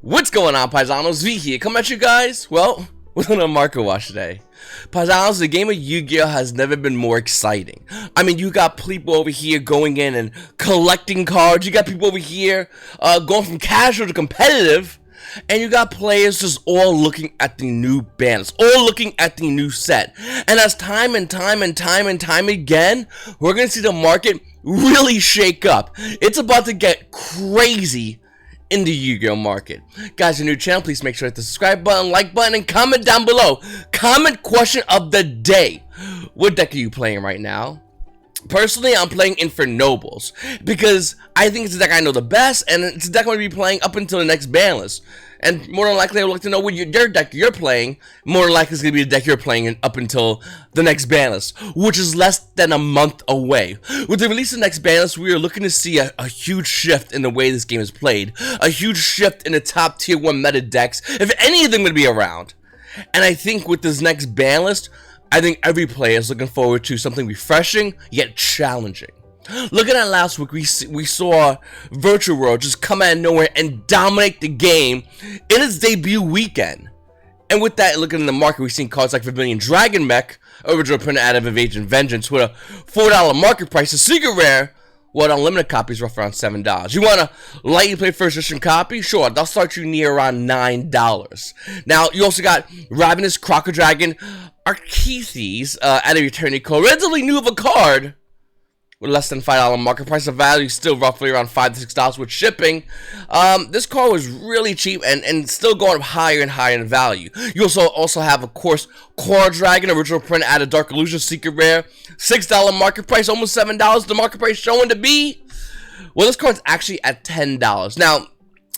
What's going on, Paisanos? V here, coming at you guys, well, with another market watch today. Paisanos, the game of Yu-Gi-Oh! Has never been more exciting. I mean, you got people over here going in and collecting cards, you got people over here going from casual to competitive, and you got players just all looking at the new banners, all looking at the new set. And as time and time again, we're gonna see the market really shake up. It's about to get crazy in the Yu-Gi-Oh! Market. Guys, if you're new to the channel, please make sure to hit the subscribe button, like button, and comment down below. Comment question of the day. What deck are you playing right now? Personally, I'm playing Infernobles because I think it's the deck I know the best, and it's the deck I'm going to be playing up until the next ban list. And more than likely, I would like to know what your deck you're playing. More than likely, it's going to be the deck you're playing up until the next ban list, which is less than a month away. With the release of the next ban list, we are looking to see a huge shift in the way this game is played. A huge shift in the top tier 1 meta decks, if any of them would be around. And I think with this next ban list, I think every player is looking forward to something refreshing, yet challenging. Looking at last week, we saw Virtual World just come out of nowhere and dominate the game in its debut weekend. And with that, looking in the market, we've seen cards like Vermilion Dragon Mech, original printed out of Invasion Vengeance, with a $4 market price. A secret rare, well, unlimited copies rough around $7. You want to lightly play first edition copy? Sure, they'll start you near around $9. Now, you also got Ravenous Croco Dragon Archithes out of Eternity Code, relatively new of a card, with less than $5 market price. Of value still roughly around $5 to $6 with shipping. This card was really cheap and still going up higher and higher in value. You also have, of course, Coral Dragon, original print out of Dark Illusion, secret rare, $6 market price, almost $7. The market price showing to be, well, this card's actually at $10. Now,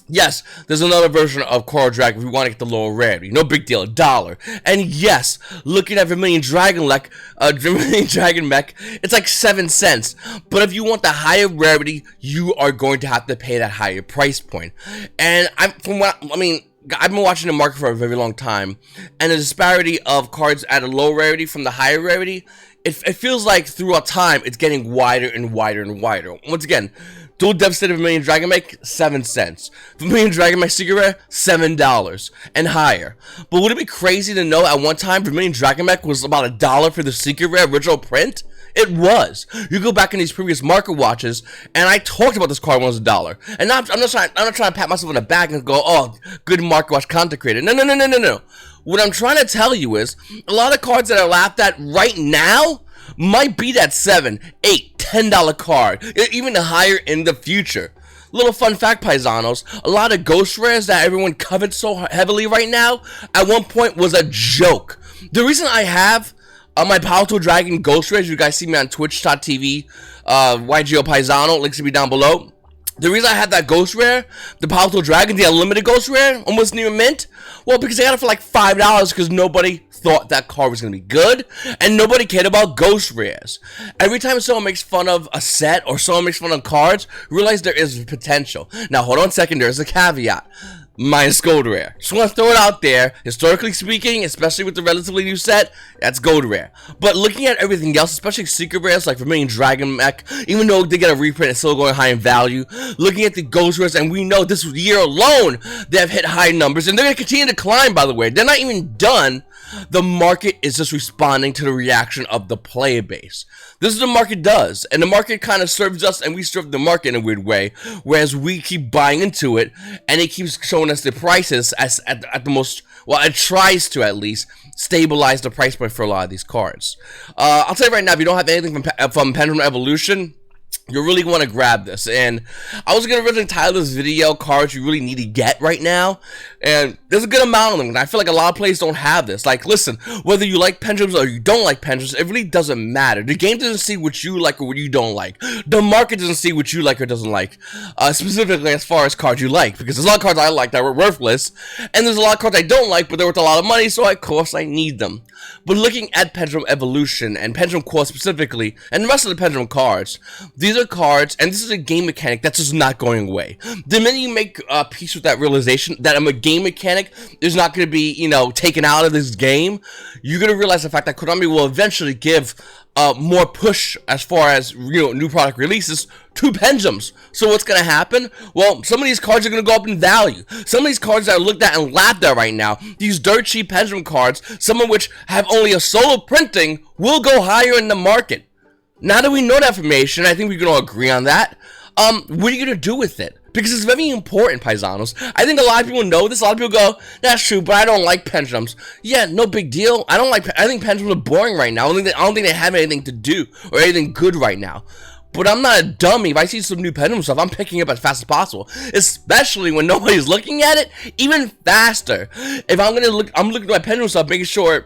yes, there's another version of Coral Dragon if we want to get the lower rarity. No big deal, $1. And yes, looking at Vermilion Dragon Mech, it's like 7 cents. But if you want the higher rarity, you are going to have to pay that higher price point. And I've been watching the market for a very long time, and the disparity of cards at a low rarity from the higher rarity, it feels like throughout time it's getting wider and wider and wider. Once again, Dual Devastated Vermilion Dragon Mech, 7 cents. Vermilion Dragon Mech Secret Rare, $7 and higher. But would it be crazy to know at one time Vermilion Dragon Mech was about $1 for the Secret Rare original print? It was. You go back in these previous market watches, and I talked about this card when it was $1. And now I'm not trying to pat myself on the back and go, oh, good market watch content creator. No. What I'm trying to tell you is, a lot of cards that are laughed at right now might be that $7, $8, $10 card, even higher in the future. Little fun fact, Paisanos, a lot of ghost rares that everyone covets so heavily right now, at one point was a joke. The reason I have my Powerful Dragon ghost rares, you guys see me on twitch.tv, YGOPaisano, links will be down below. The reason I had that ghost rare, the Powerful Dragon, the unlimited ghost rare, almost near mint, well, because I got it for like $5 because nobody thought that card was going to be good, and nobody cared about ghost rares. Every time someone makes fun of a set or someone makes fun of cards, realize there is potential. Now, hold on a second, there's a caveat. Minus gold rare. Just want to throw it out there. Historically speaking, especially with the relatively new set, that's gold rare. But looking at everything else, especially secret rares like Vermilion Dragon Mech, even though they get a reprint, it's still going high in value. Looking at the ghost rares, and we know this year alone they have hit high numbers, and they're going to continue to climb, by the way. They're not even done. The market is just responding to the reaction of the player base. This is what the market does, and the market kind of serves us, and we serve the market in a weird way, whereas we keep buying into it, and it keeps showing us the prices as at the most, well, it tries to at least stabilize the price point for a lot of these cards. I'll tell you right now, if you don't have anything from Pendulum Evolution, you really want to grab this. And I was going to originally title this video cards you really need to get right now, and there's a good amount of them, and I feel like a lot of players don't have this. Like, listen, whether you like Pendulums or you don't like Pendulums, it really doesn't matter. The game doesn't see what you like or what you don't like. The market doesn't see what you like or doesn't like, specifically as far as cards you like, because there's a lot of cards I like that were worthless, and there's a lot of cards I don't like, but they're worth a lot of money, so of course I need them. But looking at Pendulum Evolution and Pendulum Core specifically, and the rest of the Pendulum cards, these these are cards, and this is a game mechanic that's just not going away. The minute you make peace with that realization that a game mechanic is not going to be, you know, taken out of this game, you're going to realize the fact that Konami will eventually give more push as far as, you know, new product releases to Pendulums. So what's going to happen? Well, some of these cards are going to go up in value. Some of these cards that are looked at and laughed at right now, these dirt cheap Pendulum cards, some of which have only a solo printing, will go higher in the market. Now that we know that information, I think we can all agree on that. What are you going to do with it? Because it's very important, Paisanos. I think a lot of people know this. A lot of people go, that's true, but I don't like Pendulums. Yeah, no big deal. I think Pendulums are boring right now. I don't think they have anything to do or anything good right now. But I'm not a dummy. If I see some new Pendulum stuff, I'm picking it up as fast as possible. Especially when nobody's looking at it, even faster. If I'm looking at my Pendulum stuff, making sure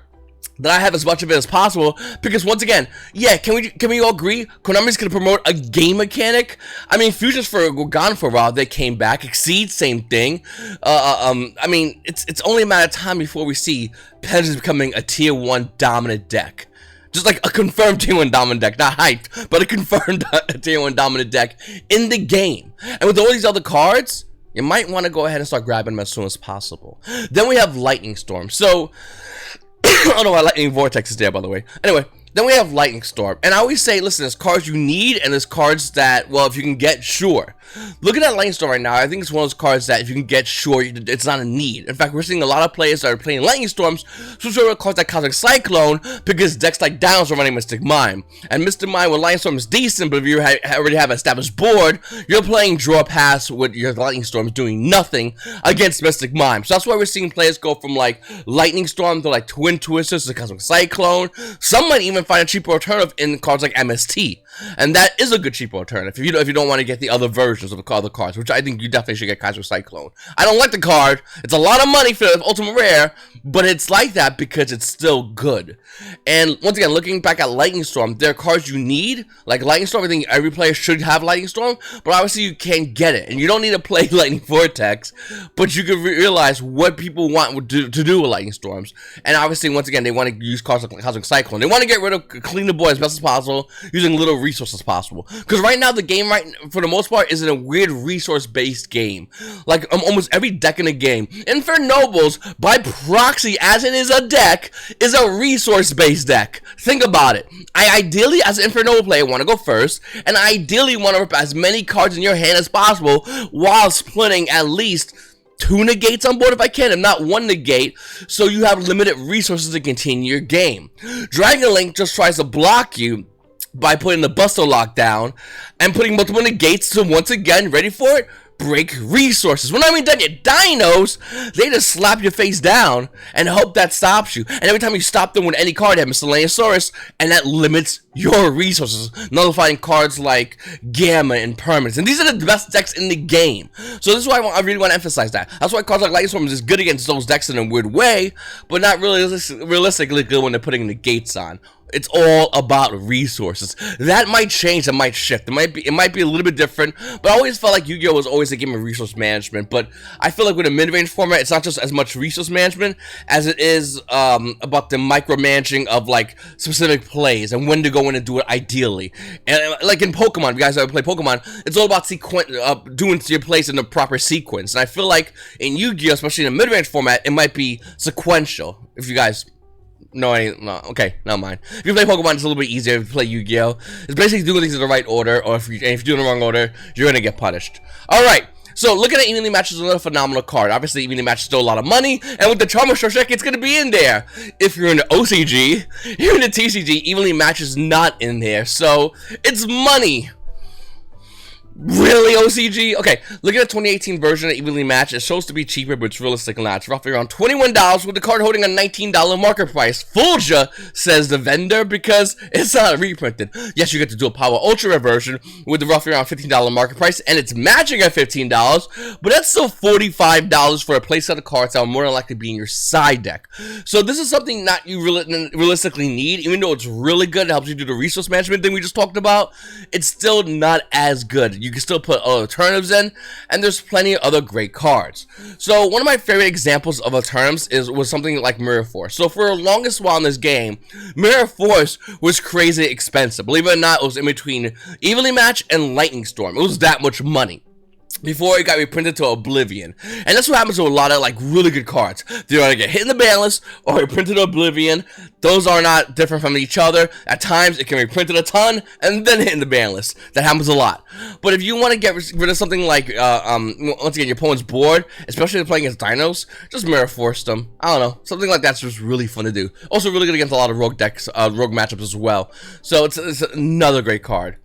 that I have as much of it as possible, because once again, yeah, can we all agree Konami's gonna promote a game mechanic? I mean, Fusions were gone for a while, they came back. Exceed, same thing. I mean, it's only a matter of time before we see Pendulums becoming a tier 1 dominant deck. Just like a confirmed tier 1 dominant deck, not hyped, but a confirmed tier 1 dominant deck in the game. And with all these other cards, you might want to go ahead and start grabbing them as soon as possible. Then we have Lightning Storm. So I don't know why Lightning Vortex is there, by the way. Anyway, then we have Lightning Storm. And I always say, listen, there's cards you need, and there's cards that, well, if you can get, sure. Looking at Lightning Storm right now, I think it's one of those cards that if you can get, sure, it's not a need. In fact, we're seeing a lot of players that are playing Lightning Storms, so cards like Cosmic Cyclone, because decks like Downs are running Mystic Mime. And Mystic Mime with Lightning Storm is decent, but if you already have an established board, you're playing Draw Pass with your Lightning Storms doing nothing against Mystic Mime. So that's why we're seeing players go from, like, Lightning Storm to, like, Twin Twisters to Cosmic Cyclone. Some might even find a cheaper alternative in cards like MST. And that is a good cheaper alternative if you don't want to get the other versions of the other cards, which I think you definitely should get Kaiju Cyclone. I don't like the card. It's a lot of money for the Ultimate Rare, but it's like that because it's still good. And once again, looking back at Lightning Storm, there are cards you need. Like Lightning Storm, I think every player should have Lightning Storm, but obviously you can't get it. And you don't need to play Lightning Vortex, but you can realize what people want to do with Lightning Storms. And obviously, once again, they want to use cards like Cosmic Cyclone. They want to get rid of, clean the board as best as possible, using little resources as possible. Because right now, the game, for the most part, is in a weird resource-based game. Like, almost every deck in the game, Infernobles, by proxy, as it is a deck, is a resource-based deck. Think about it. I ideally, as an Infernoble player, want to go first, and I ideally want to rip as many cards in your hand as possible, while splitting at least 2 negates on board if I can, if not 1 negate, so you have limited resources to continue your game. Dragon Link just tries to block you by putting the Buster Lock down and putting multiple negates to, once again, ready for it, break resources. When I mean done, your dinos, they just slap your face down and hope that stops you. And every time you stop them with any card, they have Miscellaneousaurus, and that limits your resources, nullifying cards like Gamma and Permanence. And these are the best decks in the game. So this is why I really want to emphasize that. That's why cards like Lightning Storm is good against those decks in a weird way, but not really realistically good when they're putting negates on. It's all about resources. That might change, that might shift. It might be a little bit different, but I always felt like Yu-Gi-Oh! Was always a game of resource management. But I feel like with a mid-range format, it's not just as much resource management as it is about the micromanaging of like specific plays and when to go in and do it ideally. And like in Pokemon, if you guys ever play Pokemon, it's all about doing your plays in the proper sequence. And I feel like in Yu-Gi-Oh!, especially in a mid-range format, it might be sequential. If you guys no, okay, never mind. If you play Pokemon, it's a little bit easier. If you play Yu-Gi-Oh! It's basically doing things in the right order, or if you do it in the wrong order, you're gonna get punished. Alright, so looking at Evenly Match is another phenomenal card. Obviously, Evenly Match is still a lot of money, and with the Charmer Shorshek, it's gonna be in there. If you're in the OCG, you're in the TCG, Evenly Match is not in there, so it's money. Really, OCG? Okay, look at the 2018 version of Evenly Match. It shows to be cheaper, but it's realistically not. It's roughly around $21 with the card holding a $19 market price. Fooled ya, says the vendor, because it's not reprinted. Yes, you get to do a Power Ultra Rare version with the roughly around $15 market price, and it's matching at $15, but that's still $45 for a playset of cards that will more than likely be in your side deck. So this is something that you realistically need, even though it's really good. It helps you do the resource management thing we just talked about. It's still not as good. You can still put other alternatives in, and there's plenty of other great cards. So one of my favorite examples of alternatives was something like Mirror Force. So for the longest while in this game, Mirror Force was crazy expensive. Believe it or not, it was in between Evenly Match and Lightning Storm. It was that much money before it got reprinted to oblivion. And that's what happens with a lot of like really good cards. They either get hit in the ban list or reprinted to oblivion. Those are not different from each other. At times it can be reprinted a ton and then hit in the ban list. That happens a lot. But if you want to get rid of something like once again your opponent's board, especially if playing against dinos, just Mirror Force them. I don't know, something like that's just really fun to do. Also really good against a lot of rogue decks, rogue matchups as well. So it's another great card.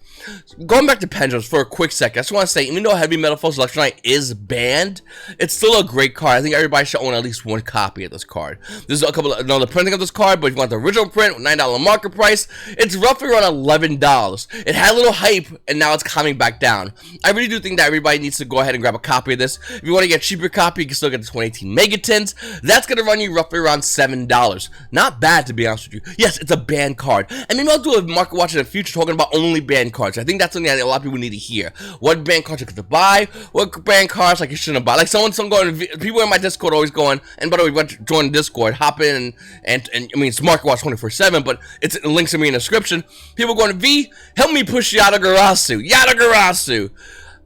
Going back to Pendulums for a quick second, I just want to say, even though Heavy Metalfoes Electrolyte is banned, it's still a great card. I think everybody should own at least one copy of this card. There's a couple of another printing of this card, but if you want the original print with $9 market price, it's roughly around $11. It had a little hype, and now it's coming back down. I really do think that everybody needs to go ahead and grab a copy of this. If you want to get a cheaper copy, you can still get the 2018 Megatins. That's going to run you roughly around $7. Not bad, to be honest with you. Yes, it's a banned card. And maybe I'll do a market watch in the future talking about only banned cards. I think that's something that a lot of people need to hear. What banned cards you could buy, what banned cards like you shouldn't buy. Like some going, people in my Discord always going, and by the way, join Discord, hop in and I mean, it's market watch 24/7, but it's links to me in the description. People going, V, help me push Yatagarasu.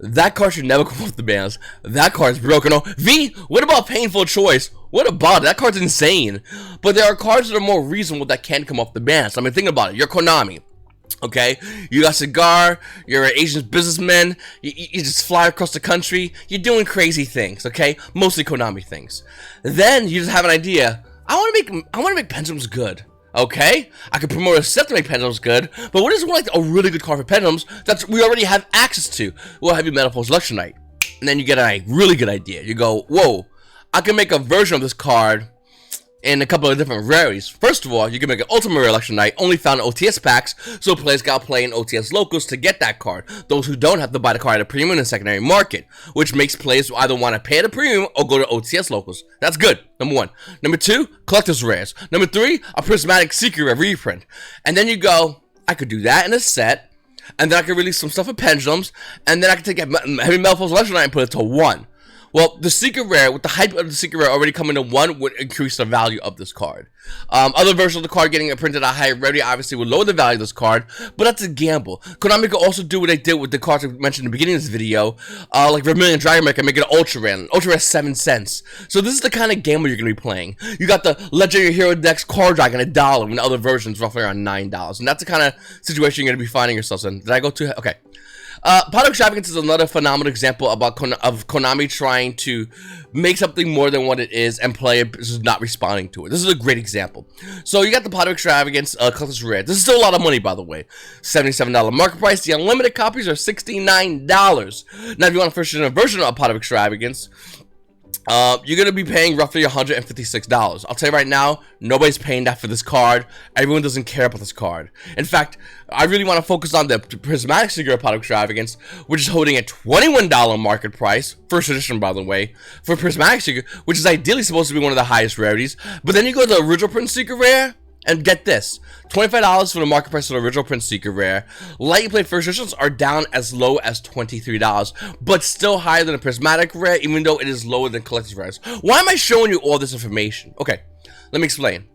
That card should never come off the bans. That card's broken. Oh, V, what about Painful Choice? What about it? That card's insane. But there are cards that are more reasonable that can come off the bans. I mean, think about it. You're Konami. Okay, you got Cigar, you're an Asian businessman, you just fly across the country, you're doing crazy things, okay? Mostly Konami things. Then you just have an idea, I want to make Pendulums good, okay? I could promote a set to make Pendulums good, but what is like a really good card for Pendulums that we already have access to? Well, Heavy Metalfoes Electrolyte. And then you get a really good idea. You go, whoa, I can make a version of this card in a couple of different rarities. First of all, you can make an Ultimate Rare Electrolyte only found in OTS packs, so players gotta play in OTS locals to get that card. Those who don't have to buy the card at a premium in the secondary market, which makes players either want to pay at a premium or go to OTS locals. That's good, number one. Number two, collector's rares. Number three, a prismatic secret rare reprint. And then you go, I could do that in a set, and then I could release some stuff with Pendulums, and then I could take Heavy Metalfoes Electrolyte and put it to 1. Well, the secret rare, with the hype of the secret rare already coming to 1, would increase the value of this card. Other versions of the card getting printed at higher rarity obviously would lower the value of this card, but that's a gamble. Konami could also do what they did with the cards I mentioned in the beginning of this video, like Vermilion Dragon Mech and make it an Ultra Rare. Ultra Rare 7 cents. So this is the kind of gamble you're going to be playing. You got the Legendary Hero Dex Card Dragon $1, when other versions roughly around $9. And that's the kind of situation you're going to be finding yourselves in. Did I go too? Okay. Pot of Extravagance is another phenomenal example of Konami trying to make something more than what it is and play it is not responding to it. This is a great example. So you got the Pot of Extravagance Collector's Rare. This is still a lot of money, by the way. $77 market price. The unlimited copies are $69. Now, if you want a first generation version of Pot of Extravagance, you're going to be paying roughly $156. I'll tell you right now, nobody's paying that for this card. Everyone doesn't care about this card. In fact, I really want to focus on the Prismatic Secret Pot of Extravagance, which is holding a $21 market price, first edition by the way, for Prismatic Secret, which is ideally supposed to be one of the highest rarities. But then you go to the original print Secret Rare, and get this, $25 for the market price of the original print Secret Rare. Lightly played first editions are down as low as $23, but still higher than a Prismatic Rare, even though it is lower than Collector's Rares. Why am I showing you all this information? Okay, let me explain.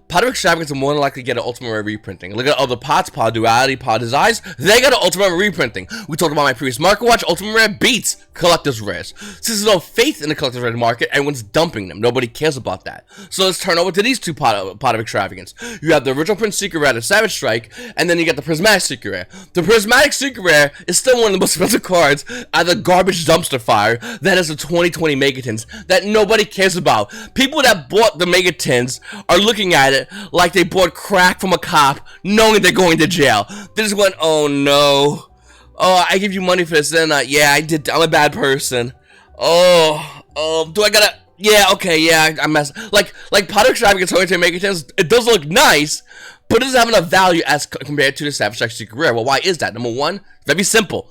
Pot of Extravagance will more than likely get an Ultimate Rare reprinting. Look at other pots, Pot Duality, Pot Desires, they got an Ultimate Rare reprinting. We talked about my previous market watch, Ultimate Rare beats Collector's Rares. Since there's no faith in the Collector's Rare market, everyone's dumping them. Nobody cares about that. So let's turn over to these two Pot of Extravagance. You have the original print Secret Rare, the Savage Strike, and then you get the Prismatic Secret Rare. The Prismatic Secret Rare is still one of the most expensive cards out of the garbage dumpster fire that is the 2020 Megatins that nobody cares about. People that bought the Megatins are looking at it like they bought crack from a cop, knowing they're going to jail. They just went, oh no. Oh, I give you money for this, then yeah, I did. I'm a bad person. Oh, do I gotta? Yeah, okay, yeah, I messed. Like Pot of Extravagance going to Megatins, it does look nice, but it doesn't have enough value as compared to the Savage Strike Secret Rare. Well, why is that? Number one, very simple.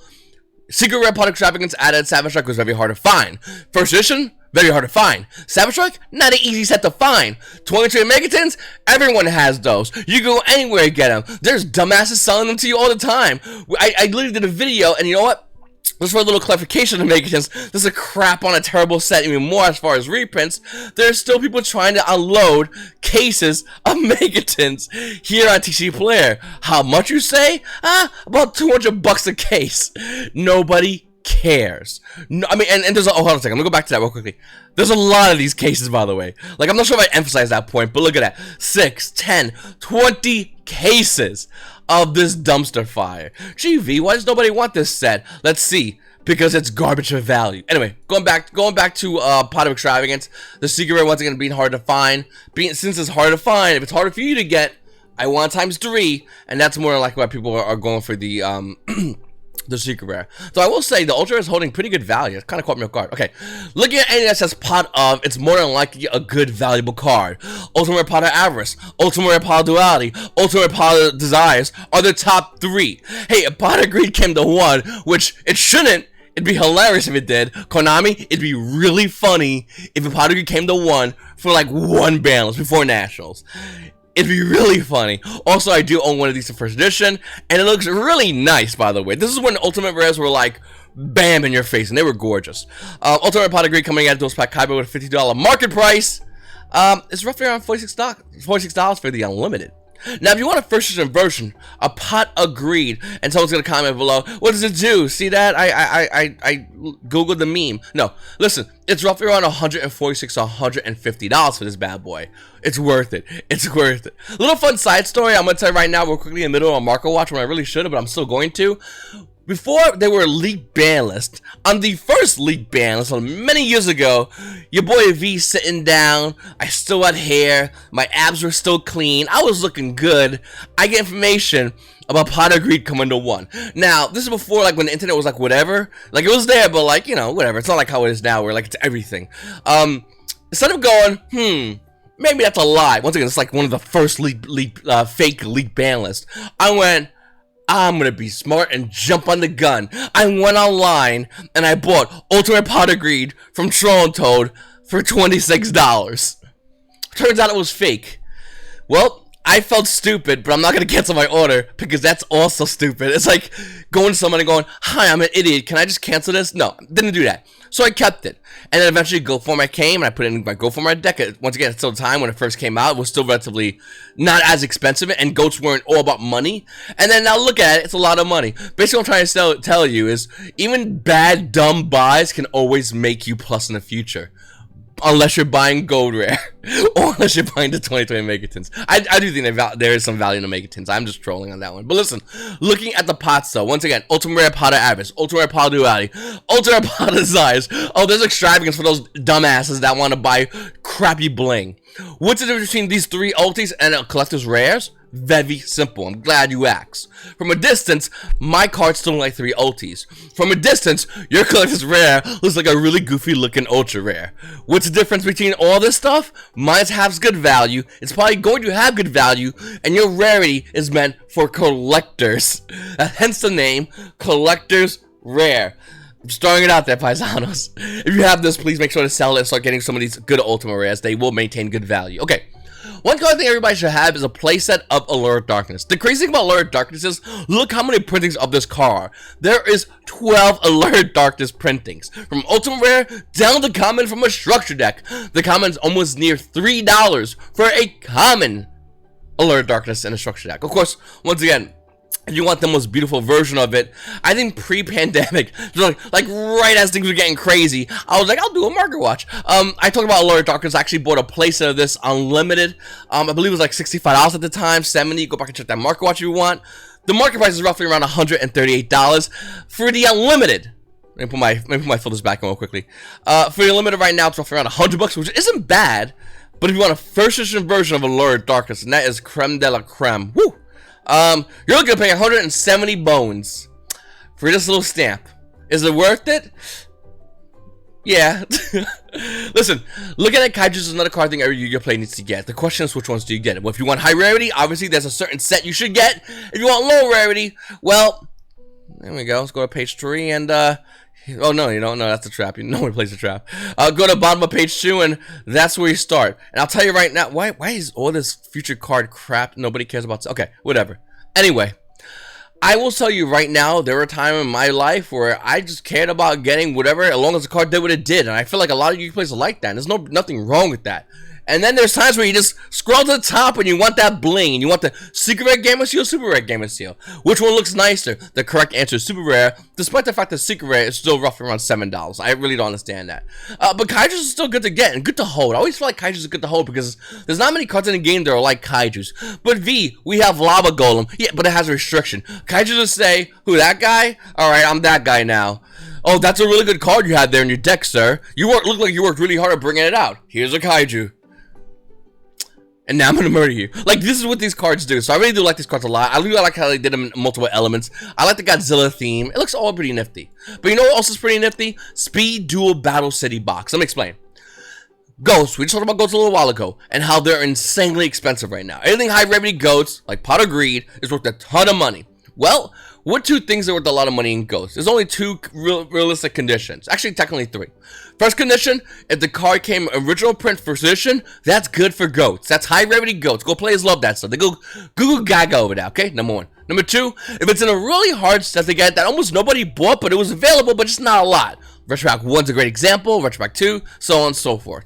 Secret Rare Pot of Extravagance added Savage Strike was very hard to find. First edition, very hard to find. Savage Strike, not an easy set to find. 22 Megatins, everyone has those. You go anywhere and get them. There's dumbasses selling them to you all the time. I literally did a video, and you know what? Just for a little clarification to make it, this is a crap on a terrible set even more as far as reprints. There's still people trying to unload cases of Megatons here on TCG Player. How much you say? About $200 a case. Nobody cares. No, I mean, and there's a, oh, hold on a second, I'm gonna go back to that real quickly. There's a lot of these cases, by the way. Like, I'm not sure if I emphasize that point, but look at that. 6, 10, 20 cases of this dumpster fire. GV, why does nobody want this set? Let's see. Because it's garbage of value. Anyway, going back to Pot of Extravagance. The secret rare once again being hard to find. Since it's hard to find, if it's harder for you to get, I want ×3, and that's more like why people are going for the the secret rare. So I will say the ultra is holding pretty good value. It kind of caught me off guard. Okay, looking at anything that says Pot of, it's more than likely a good valuable card. Ultimate Rare Pot of Avarice, Ultimate Rare Pot of Duality, Ultimate Rare Pot of Desires are the top 3. Hey, if Pot of Greed came to 1, which it shouldn't. It'd be hilarious if it did. Konami, it'd be really funny if a Pot of Greed came to 1 for like 1 balance before Nationals. It'd be really funny. Also, I do own one of these in first edition, and it looks really nice, by the way. This is when Ultimate Rares were like, bam in your face, and they were gorgeous. Ultimate Pot of Greed coming out of Duel Pack Kaiju with a $50 market price. It's roughly around $46 for the Unlimited. Now, if you want a first edition version, a Pot of Greed, and someone's gonna comment below, what does it do? See that? I googled the meme. No, listen, it's roughly around $146, $150 for this bad boy. It's worth it. It's worth it. Little fun side story I'm gonna tell you right now. We're quickly in the middle of a market watch when I really should have, but I'm still going to. Before they were leaked ban list, on the first leaked ban list many years ago, your boy V sitting down, I still had hair, my abs were still clean, I was looking good. I get information about Pot of Greed coming to 1. Now, this is before, like, when the internet was like, whatever. Like, it was there, but, like, you know, whatever. It's not like how it is now, where, like, it's everything. Instead of going, maybe that's a lie. Once again, it's like one of the first fake leak ban lists. I went, I'm gonna be smart and jump on the gun. I went online and I bought Ultimate Pot of Greed from Troll and Toad for $26. Turns out it was fake. Well, I felt stupid, but I'm not gonna cancel my order because that's also stupid. It's like going to someone and going, hi, I'm an idiot, can I just cancel this? No, didn't do that. So I kept it. And then eventually Go Format came and I put it in my Go Format deck. Once again, it's still time when it first came out. It was still relatively not as expensive and goats weren't all about money. And then now look at it, it's a lot of money. Basically what I'm trying to tell you is even bad, dumb buys can always make you plus in the future. Unless you're buying gold rare, or unless you're buying the 2020 Megatons. I do think there is some value in the Megatons. I'm just trolling on that one. But listen, looking at the pots though, once again, Ultimate Rare Pot of Avarice, Ultimate Rare Pot of Duality, Ultimate Rare Pot of Desires. Oh, there's Extravagance for those dumbasses that want to buy crappy bling. What's the difference between these 3 ultis and a collector's rares? Very simple. I'm glad you asked. From a distance, my cards still look like 3 ultis. From a distance, your collector's rare looks like a really goofy looking ultra rare. What's the difference between all this stuff? Mine has good value, it's probably going to have good value, and your rarity is meant for collectors. Hence the name, Collector's Rare. I'm just throwing it out there, paisanos. If you have this, please make sure to sell it and start getting some of these good Ultimate Rares. They will maintain good value. Okay. One card I think everybody should have is a playset of Allure of Darkness. The crazy thing about Allure of Darkness is, look how many printings of this card. There is 12 Allure of Darkness printings. From Ultimate Rare down to common from a structure deck. The common's almost near $3 for a common Allure of Darkness in a structure deck. Of course, once again, if you want the most beautiful version of it, I think pre-pandemic, like right as things were getting crazy, I was like, I'll do a market watch. I talked about Allure of Darkness. I actually bought a playset of this Unlimited. I believe it was like $65 at the time, $70. Go back and check that market watch if you want. The market price is roughly around $138 for the Unlimited. Let me put my filters back on real quickly. For the Unlimited right now, it's roughly around $100, which isn't bad. But if you want a first edition version of Allure of Darkness, and that is creme de la creme, woo! You're looking to pay 170 bones for this little stamp. Is it worth it? Yeah. Listen, looking at Kaiju is another card thing every Yu-Gi-Oh player needs to get. The question is, which ones do you get? Well, if you want high rarity, obviously there's a certain set you should get. If you want low rarity, well, there we go. Let's go to page 3 and oh no, you don't know, that's a trap. No one plays a trap. Go to bottom of page 2 and that's where you start. And I'll tell you right now, why is all this future card crap nobody cares about? Okay, whatever. Anyway, I will tell you right now, there were a time in my life where I just cared about getting whatever, as long as the card did what it did, and I feel like a lot of you players are like that, and there's nothing wrong with that. And then there's times where you just scroll to the top and you want that bling, and you want the secret rare gamer seal, super rare gamer seal. Which one looks nicer? The correct answer is super rare, despite the fact that secret rare is still roughly around $7. I really don't understand that. But Kaijus is still good to get and good to hold. I always feel like Kaijus are good to hold because there's not many cards in the game that are like Kaijus. But V, we have Lava Golem. Yeah, but it has a restriction. Kaijus just say, who, that guy? Alright, I'm that guy now. Oh, that's a really good card you have there in your deck, sir. Look like you worked really hard at bringing it out. Here's a Kaiju. And now I'm gonna murder you. Like, this is what these cards do. So I really do like these cards a lot. I really like how they did them in multiple elements. I like the Godzilla theme. It looks all pretty nifty. But you know what else is pretty nifty? Speed Duel Battle City box. Let me explain. Goats. We just talked about goats a little while ago and how they're insanely expensive right now. Anything high rarity goats, like Pot of Greed, is worth a ton of money. Well, what two things are worth a lot of money in Ghosts? There's only two realistic conditions. Actually, technically three. First condition, if the card came original print first edition, that's good for Goats. That's high rarity Goats. Go players love that stuff. They go Google Gaga over that, okay? Number one. Number two, if it's in a really hard set to get that almost nobody bought, but it was available, but just not a lot. Retropack 1's a great example. Retropack 2, so on and so forth.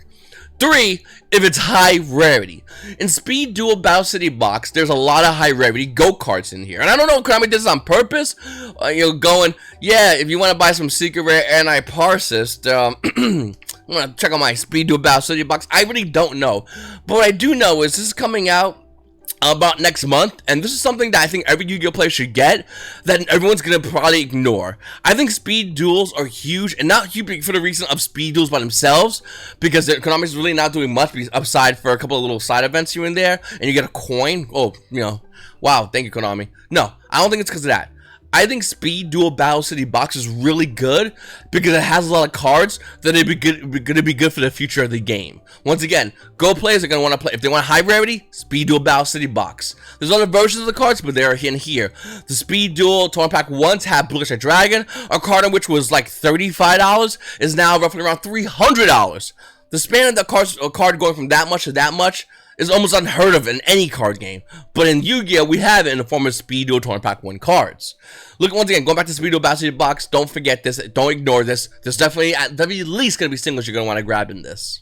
3, if it's high rarity. In Speed Duel Battle City box, there's a lot of high rarity GOAT cards in here. And I don't know if Konami did this on purpose. Going, yeah, if you want to buy some secret rare anti-parsist, I'm going to check out my Speed Duel Battle City box. I really don't know. But what I do know is this is coming out about next month, and this is something that I think every Yu-Gi-Oh player should get that everyone's gonna probably ignore. I think speed duels are huge, and not huge for the reason of speed duels by themselves, because Konami's really not doing much upside for a couple of little side events here and there, and you get a coin. Oh, wow, thank you, Konami. No, I don't think it's because of that. I think Speed Duel Battle City box is really good because it has a lot of cards that are gonna be good for the future of the game. Once again, Go players are gonna want to play if they want high rarity. Speed Duel Battle City box. There's other versions of the cards, but they're in here. The Speed Duel Tournament Pack 1s have Blue Sky Dragon, a card in which was like $35 is now roughly around $300. The span of the card going from that much to that much is almost unheard of in any card game. But in Yu-Gi-Oh, we have it in the form of Speed Duel Tournament Pack 1 cards. Look, once again, going back to Speed Duel Battle City box, don't forget this, don't ignore this. There's definitely, at the least, going to be singles you're going to want to grab in this.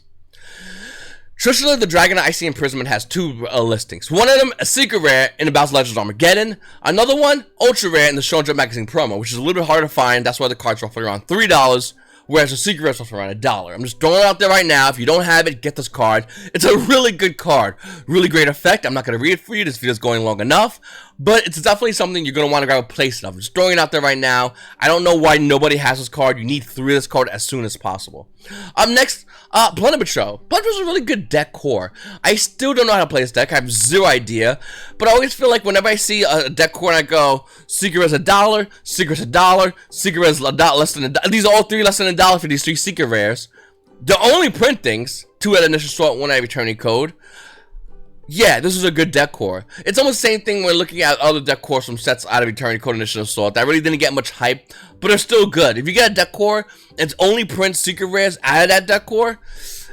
Traditionally, the Dragon Icy Imprisonment has two listings. One of them, a secret rare in the Battle's Legends Armageddon. Another one, ultra rare in the Shonen Jump Magazine promo, which is a little bit harder to find. That's why the card's roughly around $3. Whereas the secret is roughly around $1. I'm just throwing it out there right now. If you don't have it, get this card. It's a really good card. Really great effect. I'm not going to read it for you. This video's going long enough. But it's definitely something you're going to want to grab a place of. I'm just throwing it out there right now. I don't know why nobody has this card. You need 3 of this card as soon as possible. Next, Plunder Patrol. Plunder Patrol is a really good deck core. I still don't know how to play this deck. I have zero idea. But I always feel like whenever I see a deck core and I go, Secret is $1, Secret's $1, Secret is less than $1. These are all 3 less than $1 for these 3 secret rares. The only print things, 2 at initial assault, 1 at returning code. Yeah, this is a good deck core. It's almost the same thing when looking at other deck cores from sets out of Eternity Code Initial Assault that really didn't get much hype, but are still good. If you get a deck core, it's only print secret rares out of that deck core,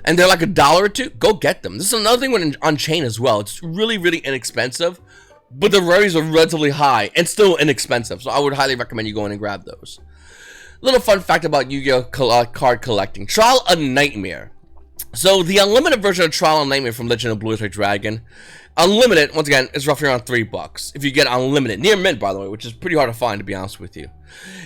and they're like $1 or $2, go get them. This is another thing when on chain as well. It's really, really inexpensive, but the rarities are relatively high and still inexpensive, so I would highly recommend you going and grab those. Little fun fact about Yu-Gi-Oh! Card collecting. Trial a Nightmare. So, the unlimited version of Trial and Nightmare from Legend of Blue Sky Dragon, unlimited, once again, is roughly around $3 if you get unlimited. Near mint, by the way, which is pretty hard to find, to be honest with you.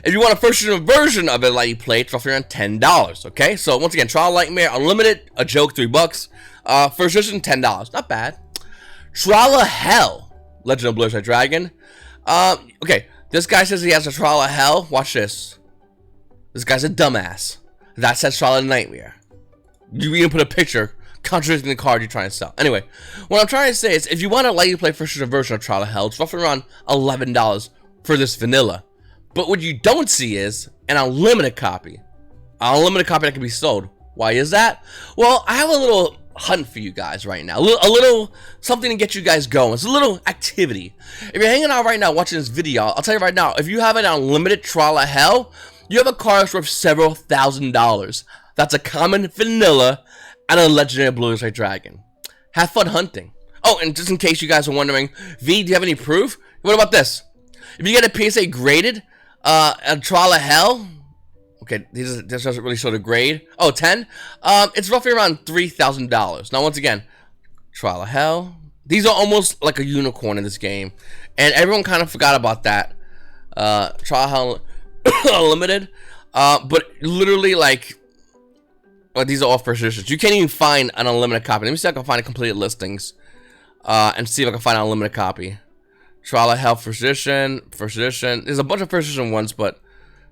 If you want a first version of it like you play, it's roughly around $10, okay? So, once again, Trial and Nightmare, unlimited, a joke, $3. First version, $10. Not bad. Trial of Hell, Legend of Blue Sky Dragon. Okay, this guy says he has a Trial of Hell. Watch this. This guy's a dumbass. That says Trial of Nightmare. You even put a picture contradicting the card you're trying to sell. Anyway, what I'm trying to say is if you want to let you play first version of Trial of Hell, it's roughly around $11 for this vanilla. But what you don't see is an unlimited copy. An unlimited copy that can be sold. Why is that? Well, I have a little hunt for you guys right now. A little something to get you guys going. It's a little activity. If you're hanging out right now watching this video, I'll tell you right now, if you have an unlimited Trial of Hell, you have a card that's worth several $1,000s. That's a common vanilla and a legendary Blue Sky Dragon. Have fun hunting. Oh, and just in case you guys are wondering, V, do you have any proof? What about this? If you get a PSA graded, a Trial of Hell. Okay, this doesn't really show the grade. Oh, 10. It's roughly around $3,000. Now, once again, Trial of Hell. These are almost like a unicorn in this game, and everyone kind of forgot about that. Trial of Hell Unlimited, but literally like, these are all first editions. You can't even find an unlimited copy. Let me see if I can find a completed listings, and see if I can find an unlimited copy. Trial of Hell first edition. There's a bunch of first edition ones, but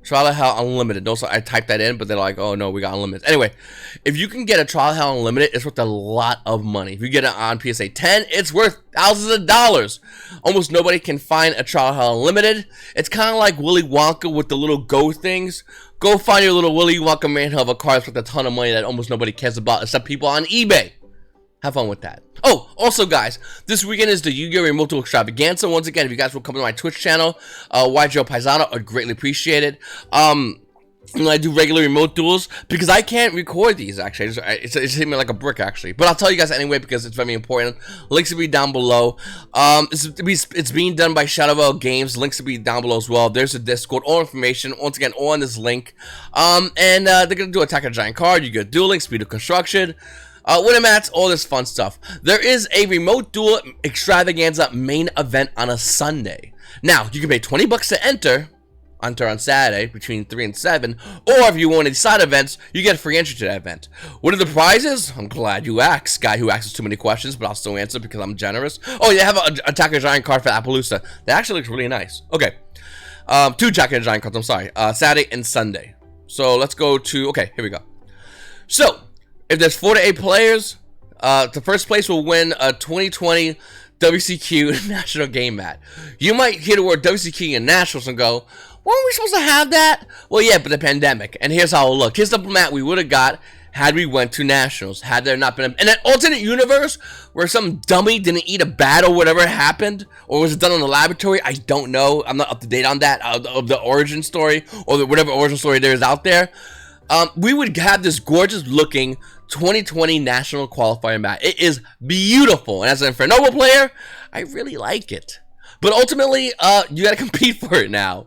Trial of Hell Unlimited. Also, I typed that in, but they're like, oh no, we got unlimited. Anyway, if you can get a Trial of Hell Unlimited, it's worth a lot of money. If you get it on PSA 10, it's worth thousands of dollars. Almost nobody can find a Trial of Hell Unlimited. It's kind of like Willy Wonka with the little go things. Go find your little Willy Wonka manhole of a car with a ton of money that almost nobody cares about except people on eBay. Have fun with that. Oh, also guys, this weekend is the Yu-Gi-Oh! Remote Duel Extravaganza. Once again, if you guys will come to my Twitch channel, YGOPaisano, I'd greatly appreciate it. I do regular remote duels because I can't record these actually. It's hitting me like a brick actually, but I'll tell you guys anyway because it's very important. Links will be down below. It's being done by Shadowwell Games. Links will be down below as well. There's a Discord. All information once again on this link. They're gonna do Attack a Giant card. You get dueling, speed of construction. Winner mats, all this fun stuff. There is a remote duel extravaganza main event on a Sunday. Now, you can pay $20 to enter on Saturday between 3 and 7, or if you want any side events, you get free entry to that event. What are the prizes? I'm glad you asked. Guy who asks too many questions, but I'll still answer because I'm generous. Oh, you have an Attack a Giant card for Appaloosa. That actually looks really nice. Okay. 2 Attack a Giant cards, I'm sorry. Saturday and Sunday. So let's go to, okay, here we go. So, if there's 4 to 8 players, the first place will win a 2020 WCQ National Game Mat. You might hear the word WCQ and Nationals and go, weren't we supposed to have that? Well, yeah, but the pandemic. And here's how it looked. Here's the mat we would have got had we went to Nationals. Had there not been in an alternate universe where some dummy didn't eat a bat or whatever happened, or was it done in the laboratory? I don't know. I'm not up to date on that, of the origin story, or whatever origin story there is out there. We would have this gorgeous looking 2020 national qualifier mat. It is beautiful, and as an Infernoble player, I really like it. But ultimately, you gotta compete for it now.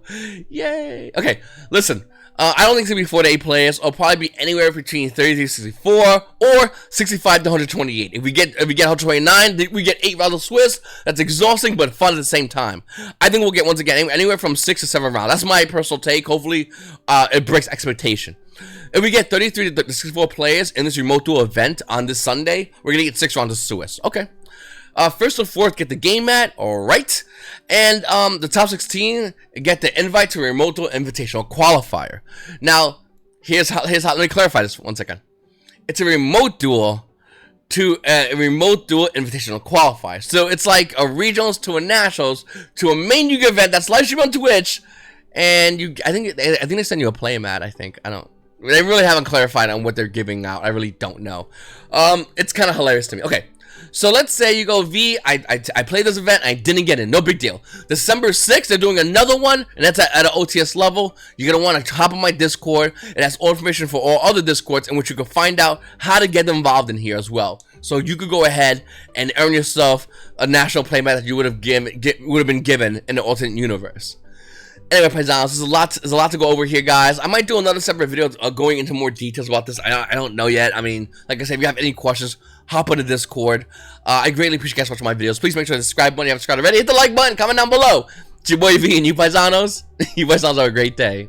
Yay! Okay, listen. I don't think it's gonna be 4 to 8 players. It'll probably be anywhere between 33 to 64 or 65 to 128. If we get 129, we get 8 rounds of Swiss. That's exhausting but fun at the same time. I think we'll get, once again, anywhere from 6 to 7 rounds. That's my personal take. Hopefully, it breaks expectation. If we get 33 to 64 players in this remote duel event on this Sunday, we're gonna get 6 rounds of Swiss. Okay. First and fourth get the game mat, alright. And the top 16 get the invite to a remote duel invitational qualifier. Now, here's how let me clarify this 1 second. It's a remote duel to a remote duel invitational qualifier. So it's like a regionals to a nationals to a main Yu-Gi-Oh event that's live streamed on Twitch, and I think they send you a play mat, they really haven't clarified on what they're giving out. I really don't know. It's kind of hilarious to me. Okay. So let's say you go, V, I played this event, I didn't get in, no big deal. December 6th, they're doing another one, and that's at an OTS level. You're going to want to hop on my Discord. It has all information for all other Discords in which you can find out how to get involved in here as well. So you could go ahead and earn yourself a national playmat that you would have been given in the alternate universe. Anyway, Paisanos, there's a lot to go over here, guys. I might do another separate video going into more details about this. I don't know yet. I mean, like I said, if you have any questions, hop on the Discord. I greatly appreciate you guys watching my videos. Please make sure to subscribe button if you haven't subscribed already. Hit the like button, comment down below. It's your boy V and you Paisanos. You Paisanos have a great day.